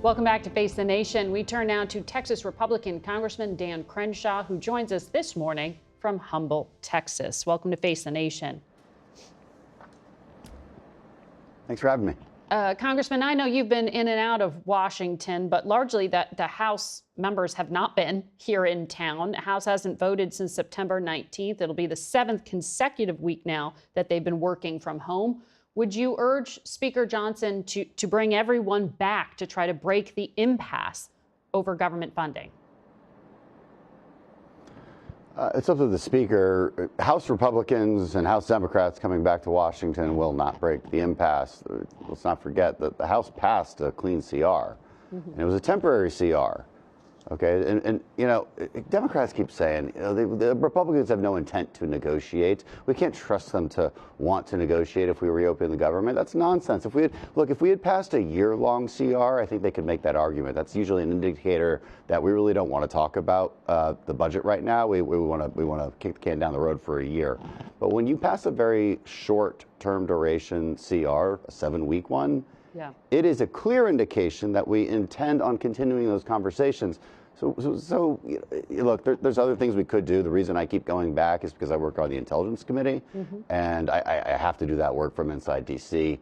Welcome back to Face the Nation. We turn now to Texas Republican Congressman Dan Crenshaw, who joins us this morning from Humble, Texas. Welcome to Face the Nation. Thanks for having me. Congressman, I know you've been in and out of Washington, but largely that the House members have not been here in town. The House hasn't voted since September 19th. It'll be the 7th consecutive week now that they've been working from home. Would you urge Speaker Johnson to bring everyone back to try to break the impasse over government funding? It's up to the Speaker. House Republicans and House Democrats coming back to Washington will not break the impasse. Let's not forget that the House passed a clean CR, and it was a temporary CR. Okay, and you know, Democrats keep saying, you know, the Republicans have no intent to negotiate. We can't trust them to want to negotiate if we reopen the government. That's nonsense. If we had passed a year-long CR, I think they could make that argument. That's usually an indicator that we really don't want to talk about the budget right now. We want to kick the can down the road for a year. But when you pass a very short-term duration CR, a 7-week one, yeah, it is a clear indication that we intend on continuing those conversations. So look, there's other things we could do. The reason I keep going back is because I work on the Intelligence Committee, and I have to do that work from inside D.C.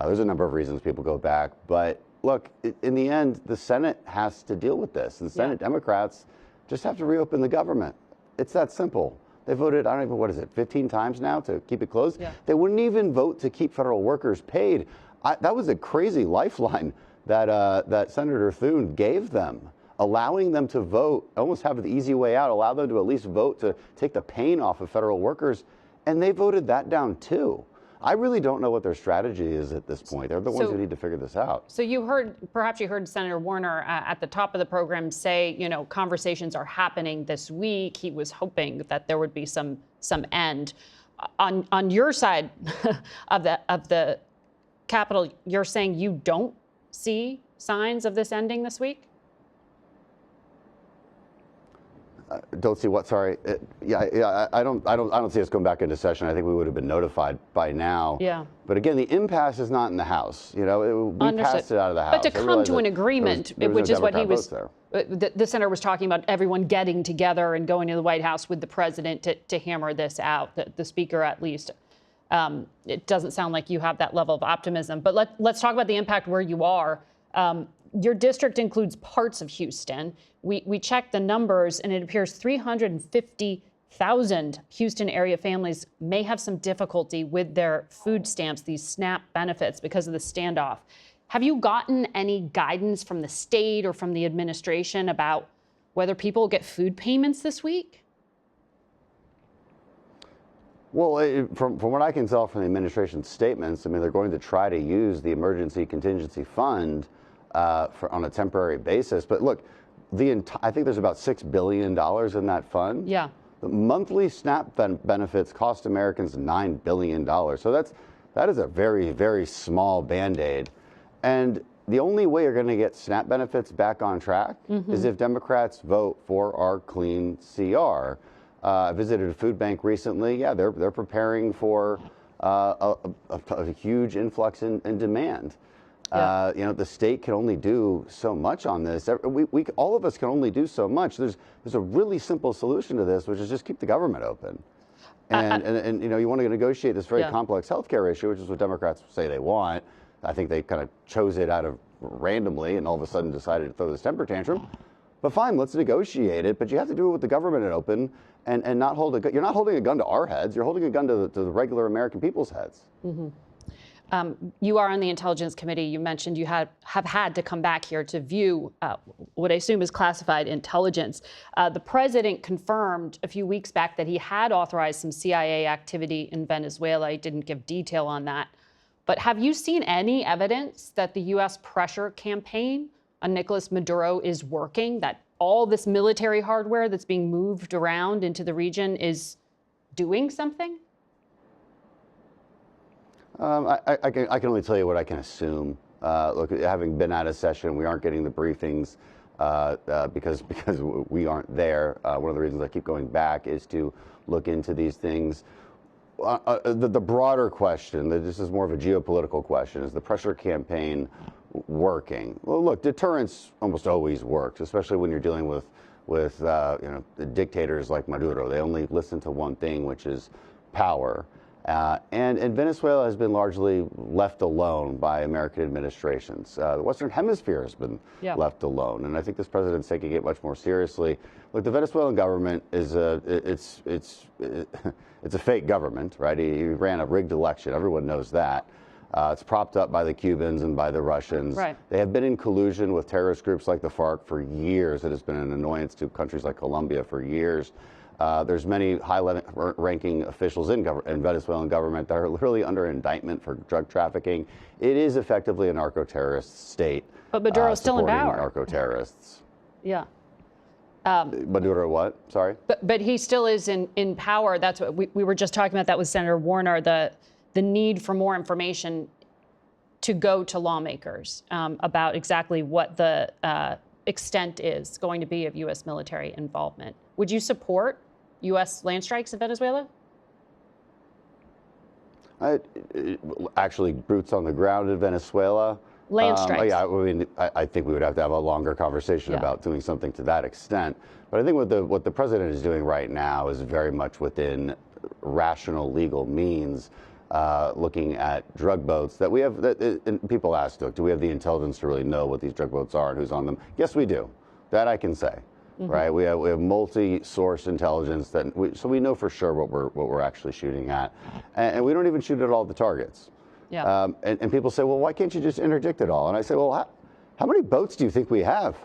There's a number of reasons people go back. But look, in the end, the Senate has to deal with this. And the Senate Democrats just have to reopen the government. It's that simple. They voted, I don't even, what is it, 15 times now to keep it closed? Yeah. They wouldn't even vote to keep federal workers paid. That was a crazy lifeline that Senator Thune gave them, allowing them to vote, almost have the easy way out, allow them to at least vote to take the pain off of federal workers, and they voted that down too. I really don't know what their strategy is at this point. They're the ones who need to figure this out. So perhaps you heard Senator Warner at the top of the program say, you know, conversations are happening this week. He was hoping that there would be some end. On your side of the Capitol, you're saying you don't see signs of this ending this week? Don't see what? Sorry. I don't see us going back into session. I think we would have been notified by now. Yeah. But again, the impasse is not in the House. You know, we passed it out of the House. But to come to an agreement, which is what he was. The senator was talking about everyone getting together and going to the White House with the president to hammer this out. The speaker, at least. It doesn't sound like you have that level of optimism. But let's talk about the impact where you are. Your district includes parts of Houston. We checked the numbers, and it appears 350,000 Houston area families may have some difficulty with their food stamps, these SNAP benefits, because of the standoff. Have you gotten any guidance from the state or from the administration about whether people will get food payments this week? Well, from what I can tell from the administration's statements, I mean, they're going to try to use the emergency contingency fund on a temporary basis. But look, I think there's about $6 billion in that fund. Yeah. The monthly SNAP benefits cost Americans $9 billion. So that is a very, very small Band-Aid. And the only way you're going to get SNAP benefits back on track is if Democrats vote for our clean CR. I visited a food bank recently. Yeah, they're preparing for a huge influx in demand. Yeah. You know, the state can only do so much on this. All of us can only do so much. There's a really simple solution to this, which is just keep the government open. And you know, you want to negotiate this very complex healthcare issue, which is what Democrats say they want. I think they kind of chose it out of randomly and all of a sudden decided to throw this temper tantrum. But fine, let's negotiate it. But you have to do it with the government open and not hold a gun. You're not holding a gun to our heads. You're holding a gun to the regular American people's heads. You are on the Intelligence Committee. You mentioned you have had to come back here to view what I assume is classified intelligence. The president confirmed a few weeks back that he had authorized some CIA activity in Venezuela. He didn't give detail on that. But have you seen any evidence that the U.S. pressure campaign on Nicolas Maduro is working, that all this military hardware that's being moved around into the region is doing something? I can only tell you what I can assume. Look, having been out of session, we aren't getting the briefings because we aren't there. One of the reasons I keep going back is to look into these things. The broader question, this is more of a geopolitical question, is the pressure campaign working. Well, look, deterrence almost always works, especially when you're dealing with the dictators like Maduro. They only listen to one thing, which is power. And Venezuela has been largely left alone by American administrations. The Western Hemisphere has been left alone, and I think this president's taking it much more seriously. Look, the Venezuelan government is it's a fake government, right? He ran a rigged election. Everyone knows that. It's propped up by the Cubans and by the Russians. Right. They have been in collusion with terrorist groups like the FARC for years. It has been an annoyance to countries like Colombia for years. There's many high-ranking officials in Venezuelan government that are literally under indictment for drug trafficking. It is effectively a narco-terrorist state. But Maduro's still in power. Narco-terrorists. Yeah. Maduro what? Sorry? But he still is in power. That's what we were just talking about that with Senator Warner, the need for more information to go to lawmakers about exactly what the extent is going to be of U.S. military involvement. Would you support U.S. land strikes in Venezuela? Actually, boots on the ground in Venezuela. Land strikes. Yeah, I mean, I think we would have to have a longer conversation about doing something to that extent. But I think what the president is doing right now is very much within rational legal means, looking at drug boats that we have. And people ask, do we have the intelligence to really know what these drug boats are and who's on them? Yes, we do. That I can say. Right, we have multi-source intelligence so we know for sure what we're actually shooting at, and we don't even shoot at all the targets. Yeah. And people say, well, why can't you just interdict it all? And I say, well, how many boats do you think we have?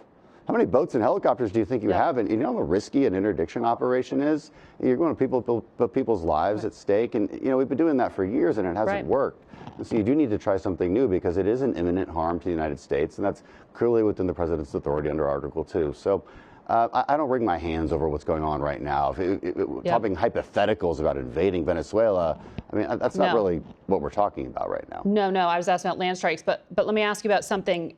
How many boats and helicopters do you think you have? And you know how risky an interdiction operation is? You're going to put people's lives at stake, and we've been doing that for years, and it hasn't worked. And so you do need to try something new because it is an imminent harm to the United States, and that's clearly within the president's authority under Article 2. So. I don't wring my hands over what's going on right now. Talking hypotheticals about invading Venezuela, I mean, that's not really what we're talking about right now. No, I was asking about land strikes, but let me ask you about something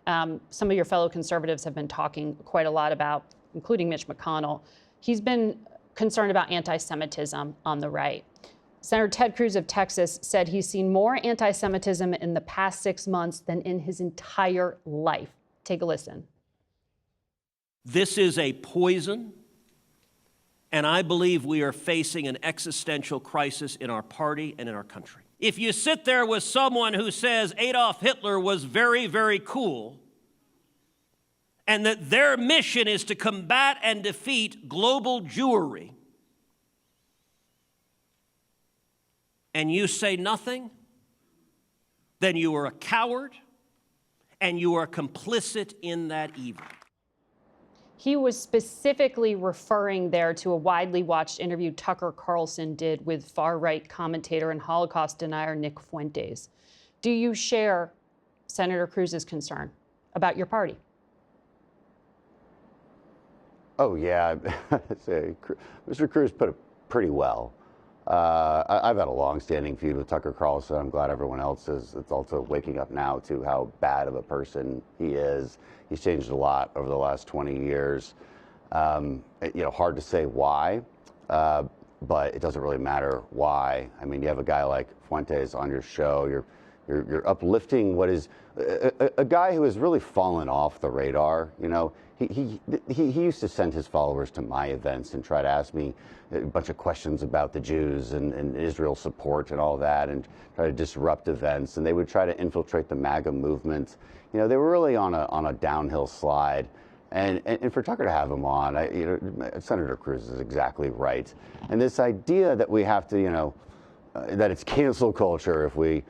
some of your fellow conservatives have been talking quite a lot about, including Mitch McConnell. He's been concerned about anti-Semitism on the right. Senator Ted Cruz of Texas said he's seen more anti-Semitism in the past 6 months than in his entire life. Take a listen. This is a poison, and I believe we are facing an existential crisis in our party and in our country. If you sit there with someone who says Adolf Hitler was very, very cool, and that their mission is to combat and defeat global Jewry, and you say nothing, then you are a coward, and you are complicit in that evil. He was specifically referring there to a widely watched interview Tucker Carlson did with far-right commentator and Holocaust denier Nick Fuentes. Do you share Senator Cruz's concern about your party? Oh, yeah. Mr. Cruz put it pretty well. I've had a long-standing feud with Tucker Carlson. I'm glad everyone else is. It's also waking up now to how bad of a person he is. He's changed a lot over the last 20 years. Hard to say why, but it doesn't really matter why. I mean, you have a guy like Fuentes on your show. You're uplifting what is a guy who has really fallen off the radar. He used to send his followers to my events and try to ask me a bunch of questions about the Jews and Israel support and all that, and try to disrupt events. And they would try to infiltrate the MAGA movement. They were really on a downhill slide. And for Tucker to have him on, Senator Cruz is exactly right. And this idea that we have to, that it's cancel culture if we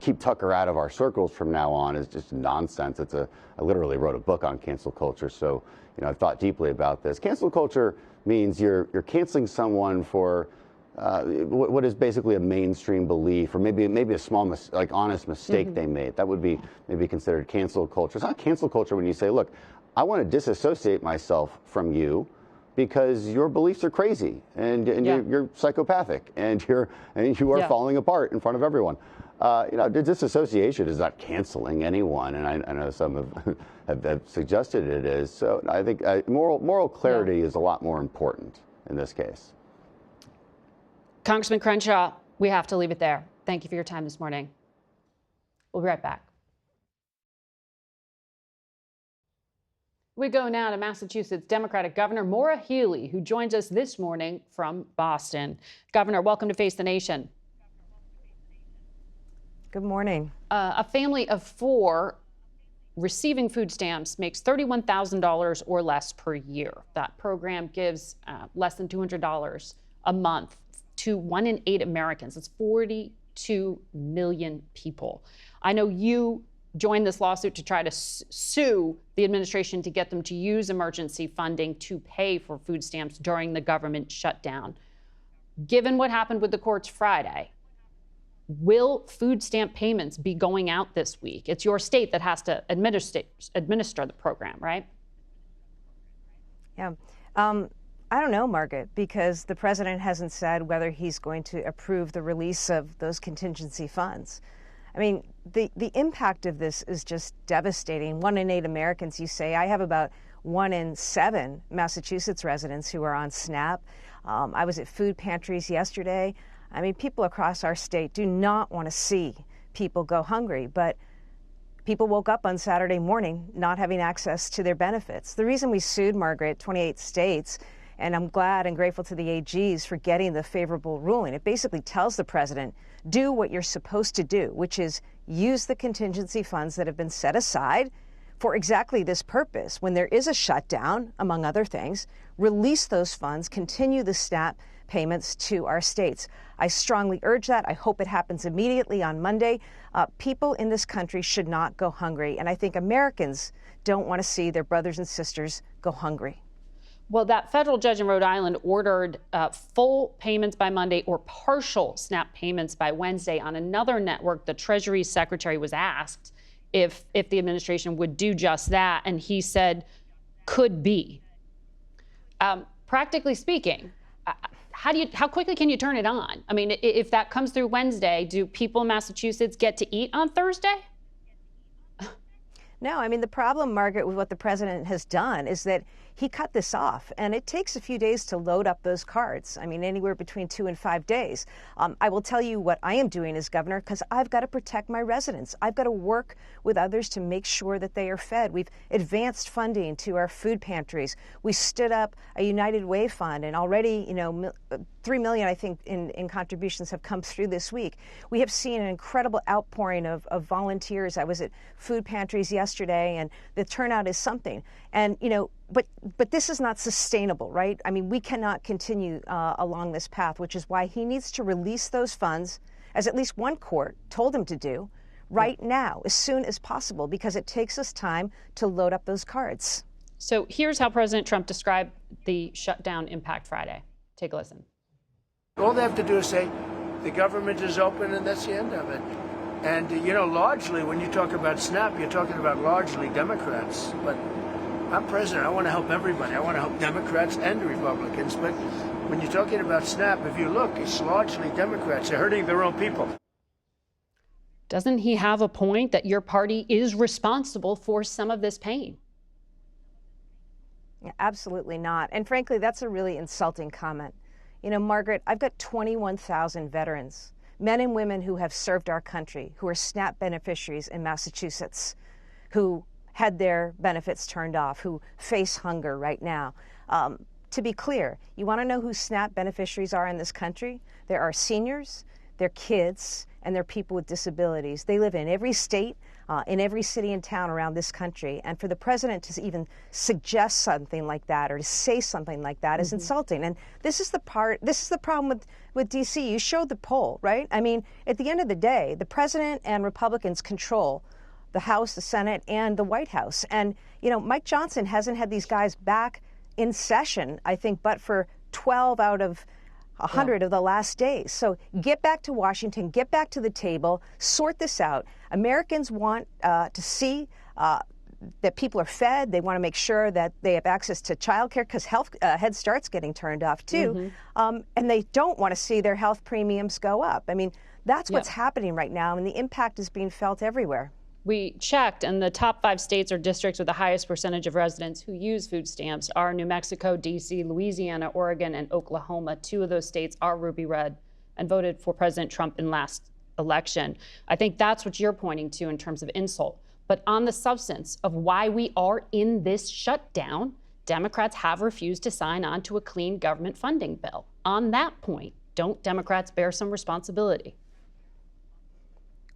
keep Tucker out of our circles from now on is just nonsense. I literally wrote a book on cancel culture, so I've thought deeply about this. Cancel culture means you're canceling someone for what is basically a mainstream belief, or maybe a small honest mistake they made. That would be maybe considered cancel culture. It's not cancel culture when you say, look, I want to disassociate myself from you because your beliefs are crazy and you're psychopathic and you are falling apart in front of everyone. Disassociation is not canceling anyone, and I know some have suggested it is. So I think moral clarity is a lot more important in this case. Congressman Crenshaw, we have to leave it there. Thank you for your time this morning. We'll be right back. We go now to Massachusetts Democratic Governor Maura Healey, who joins us this morning from Boston. Governor, welcome to Face the Nation. Good morning. A family of 4 receiving food stamps makes $31,000 or less per year. That program gives less than $200 a month to 1 in 8 Americans. It's 42 million people. I know you joined this lawsuit to try to sue the administration to get them to use emergency funding to pay for food stamps during the government shutdown. Given what happened with the courts Friday, will food stamp payments be going out this week? It's your state that has to administer the program, right? Yeah. I don't know, Margaret, because the president hasn't said whether he's going to approve the release of those contingency funds. I mean, the impact of this is just devastating. 1 in 8 Americans, you say. I have about 1 in 7 Massachusetts residents who are on SNAP. I was at food pantries yesterday. I mean, people across our state do not want to see people go hungry, but people woke up on Saturday morning not having access to their benefits. The reason we sued, Margaret, 28 states, and I'm glad and grateful to the AGs for getting the favorable ruling. It basically tells the president, do what you're supposed to do, which is use the contingency funds that have been set aside for exactly this purpose. When there is a shutdown, among other things, release those funds, continue the SNAP payments to our states. I strongly urge that. I hope it happens immediately on Monday. People in this country should not go hungry, and I think Americans don't want to see their brothers and sisters go hungry. Well, that federal judge in Rhode Island ordered full payments by Monday or partial SNAP payments by Wednesday. On another network, the Treasury Secretary was asked if the administration would do just that, and he said, could be. Practically speaking, how quickly can you turn it on? I mean, if that comes through Wednesday, do people in Massachusetts get to eat on Thursday? No, I mean, the problem, Margaret, with what the president has done is that he cut this off, and it takes a few days to load up those cards. I mean, anywhere between 2 and 5 days. I will tell you what I am doing as governor, because I've got to protect my residents. I've got to work with others to make sure that they are fed. We've advanced funding to our food pantries. We stood up a United Way fund, and already, $3 million, I think, in contributions have come through this week. We have seen an incredible outpouring of volunteers. I was at food pantries yesterday, and the turnout is something. And, but this is not sustainable, right? I mean, we cannot continue along this path, which is why he needs to release those funds, as at least one court told him to do, right now, as soon as possible, because it takes us time to load up those cards. So here's how President Trump described the shutdown impact Friday. Take a listen. All they have to do is say, the government is open, and that's the end of it. And, largely, when you talk about SNAP, you're talking about largely Democrats. But I'm president. I want to help everybody. I want to help Democrats and Republicans. But when you're talking about SNAP, if you look, it's largely Democrats. They're hurting their own people. Doesn't he have a point that your party is responsible for some of this pain? Absolutely not. And frankly, that's a really insulting comment. Margaret, I've got 21,000 veterans, men and women who have served our country, who are SNAP beneficiaries in Massachusetts, who had their benefits turned off, who face hunger right now. To be clear, you want to know who SNAP beneficiaries are in this country? There are seniors, they're kids, and they're people with disabilities. They live in every state, in every city and town around this country. And for the president to even suggest something like that or to say something like that is insulting. And this is the problem with DC. You showed the poll, right? I mean, at the end of the day, the president and Republicans control the House, the Senate, and the White House. And, Mike Johnson hasn't had these guys back in session, I think, but for 12 out of 100 of the last days. So get back to Washington, get back to the table, sort this out. Americans want to see that people are fed. They want to make sure that they have access to child care, because Head Start's getting turned off too. And they don't want to see their health premiums go up. I mean, that's what's happening right now, and the impact is being felt everywhere. We checked, and the top 5 states or districts with the highest percentage of residents who use food stamps are New Mexico, D.C., Louisiana, Oregon, and Oklahoma. 2 of those states are ruby red and voted for President Trump in last election. I think that's what you're pointing to in terms of insult. But on the substance of why we are in this shutdown, Democrats have refused to sign on to a clean government funding bill. On that point, don't Democrats bear some responsibility?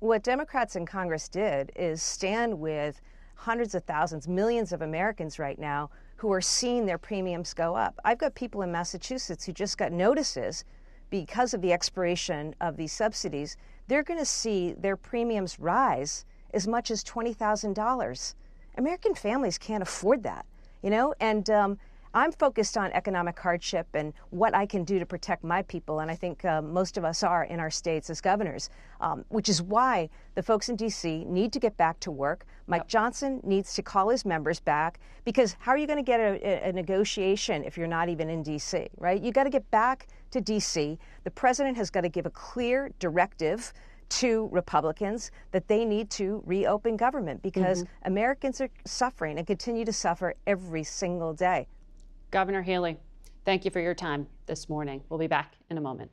What Democrats in Congress did is stand with hundreds of thousands, millions of Americans right now who are seeing their premiums go up. I've got people in Massachusetts who just got notices because of the expiration of these subsidies. They're going to see their premiums rise as much as $20,000. American families can't afford that, you know, and I'm focused on economic hardship and what I can do to protect my people, and I think most of us are in our states as governors, which is why the folks in D.C. need to get back to work. Mike Johnson needs to call his members back, because how are you going to get a negotiation if you're not even in D.C., right? You got to get back to D.C. The president has got to give a clear directive to Republicans that they need to reopen government, because Americans are suffering and continue to suffer every single day. Governor Healey, thank you for your time this morning. We'll be back in a moment.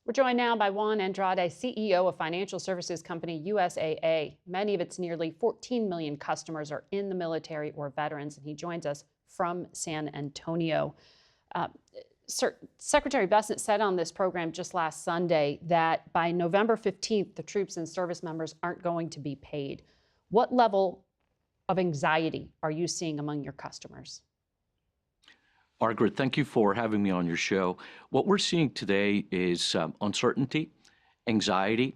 We're joined now by Juan Andrade, CEO of financial services company USAA. Many of its nearly 14 million customers are in the military or veterans, and he joins us from San Antonio. Secretary Bessent said on this program just last Sunday that by November 15th, the troops and service members aren't going to be paid. What level of anxiety are you seeing among your customers? Margaret, thank you for having me on your show. What we're seeing today is uncertainty, anxiety,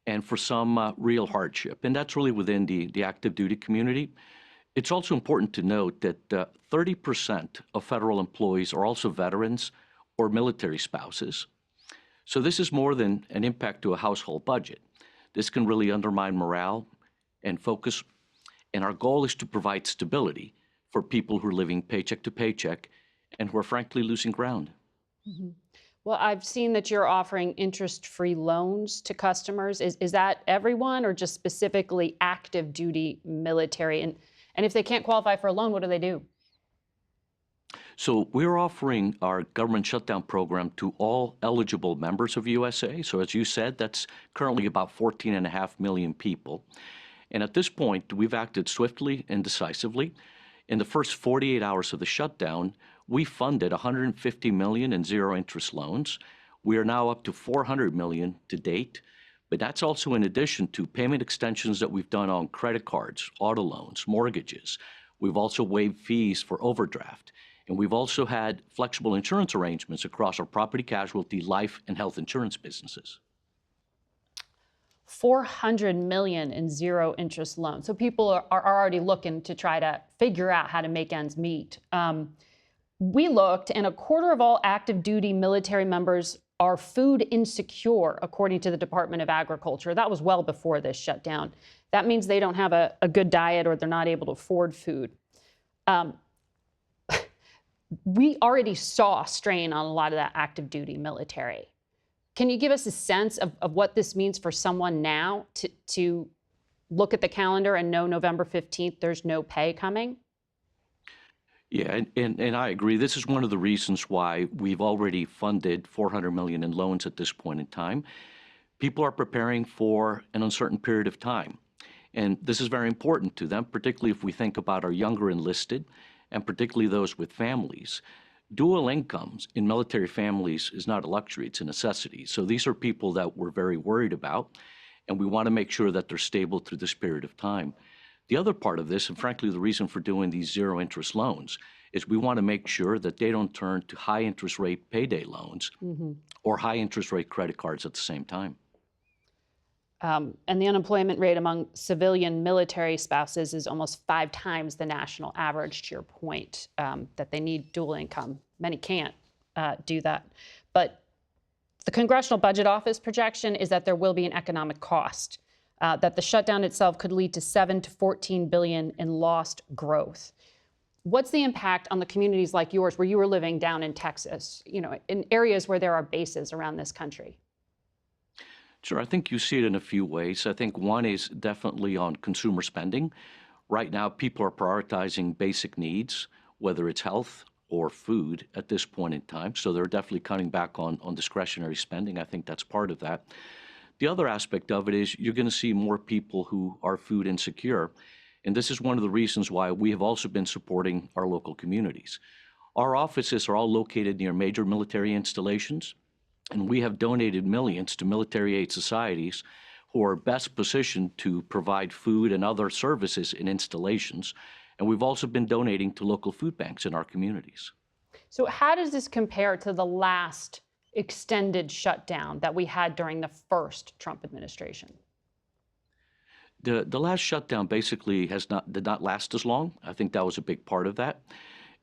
and for some real hardship. And that's really within the active duty community. It's also important to note that 30% of federal employees are also veterans or military spouses. So this is more than an impact to a household budget. This can really undermine morale and focus. And our goal is to provide stability for people who are living paycheck to paycheck and who are frankly losing ground. Well, I've seen that you're offering interest-free loans to customers. Is that everyone, or just specifically active duty military? And if they can't qualify for a loan, what do they do? So we're offering our government shutdown program to all eligible members of USAA. So as you said, that's currently about 14.5 million people. And at this point, we've acted swiftly and decisively. In the first 48 hours of the shutdown, we funded $150 million in zero-interest loans. We are now up to $400 million to date. But that's also in addition to payment extensions that we've done on credit cards, auto loans, mortgages. We've also waived fees for overdraft. And we've also had flexible insurance arrangements across our property casualty, life, and health insurance businesses. $400 million in zero-interest loans. So people are already looking to try to figure out how to make ends meet. We looked, and a quarter of all active duty military members are food insecure, according to the Department of Agriculture. That was well before this shutdown. That means they don't have a good diet, or they're not able to afford food. We already saw strain on a lot of that active duty military. Can you give us a sense of what this means for someone now to look at the calendar and know November 15th there's no pay coming? Yeah, and I agree. This is one of the reasons why we've already funded $400 million in loans at this point in time. People are preparing for an uncertain period of time. And this is very important to them, particularly if we think about our younger enlisted, and particularly those with families. Dual incomes in military families is not a luxury, it's a necessity. So these are people that we're very worried about, and we want to make sure that they're stable through this period of time. The other part of this, and frankly the reason for doing these zero-interest loans, is we want to make sure that they don't turn to high-interest rate payday loans or high-interest rate credit cards at the same time. And the unemployment rate among civilian military spouses is almost 5 times the national average, to your point, that they need dual income. Many can't do that. But the Congressional Budget Office projection is that there will be an economic cost, that the shutdown itself could lead to $7 to $14 billion in lost growth. What's the impact on the communities like yours, where you were living down in Texas, you know, in areas where there are bases around this country? Sure, I think you see it in a few ways. I think one is definitely on consumer spending. Right now, people are prioritizing basic needs, whether it's health or food at this point in time. So they're definitely cutting back on discretionary spending. I think that's part of that. The other aspect of it is you're going to see more people who are food insecure. And this is one of the reasons why we have also been supporting our local communities. Our offices are all located near major military installations, and we have donated millions to military aid societies who are best positioned to provide food and other services in installations. And we've also been donating to local food banks in our communities. So how does this compare to the last extended shutdown that we had during the first Trump administration? The last shutdown basically did not last as long. I think that was a big part of that.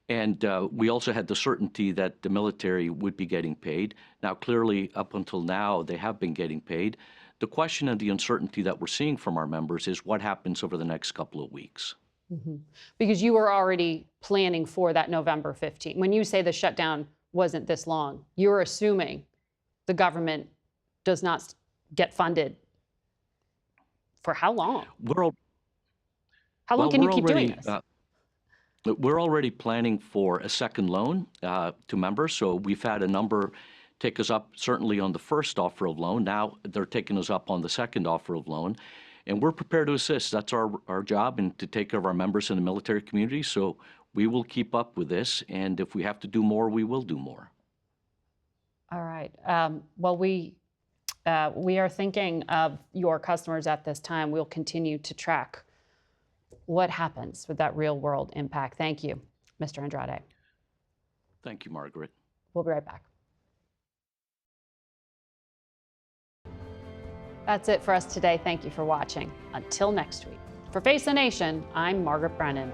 And we also had the certainty that the military would be getting paid. Now, clearly, up until now, they have been getting paid. The question and the uncertainty that we're seeing from our members is what happens over the next couple of weeks. Mm-hmm. Because you were already planning for that November 15th. When you say the shutdown wasn't this long, you're assuming the government does not get funded for how long? How long can you keep doing this? We're already planning for a second loan to members. So we've had a number take us up certainly on the first offer of loan. Now they're taking us up on the second offer of loan. And we're prepared to assist. That's our job, and to take care of our members in the military community. So we will keep up with this. And if we have to do more, we will do more. All right. Well, we are thinking of your customers at this time. We'll continue to track what happens with that real world impact. Thank you, Mr. Andrade. Thank you, Margaret. We'll be right back. That's it for us today. Thank you for watching. Until next week. For Face the Nation, I'm Margaret Brennan.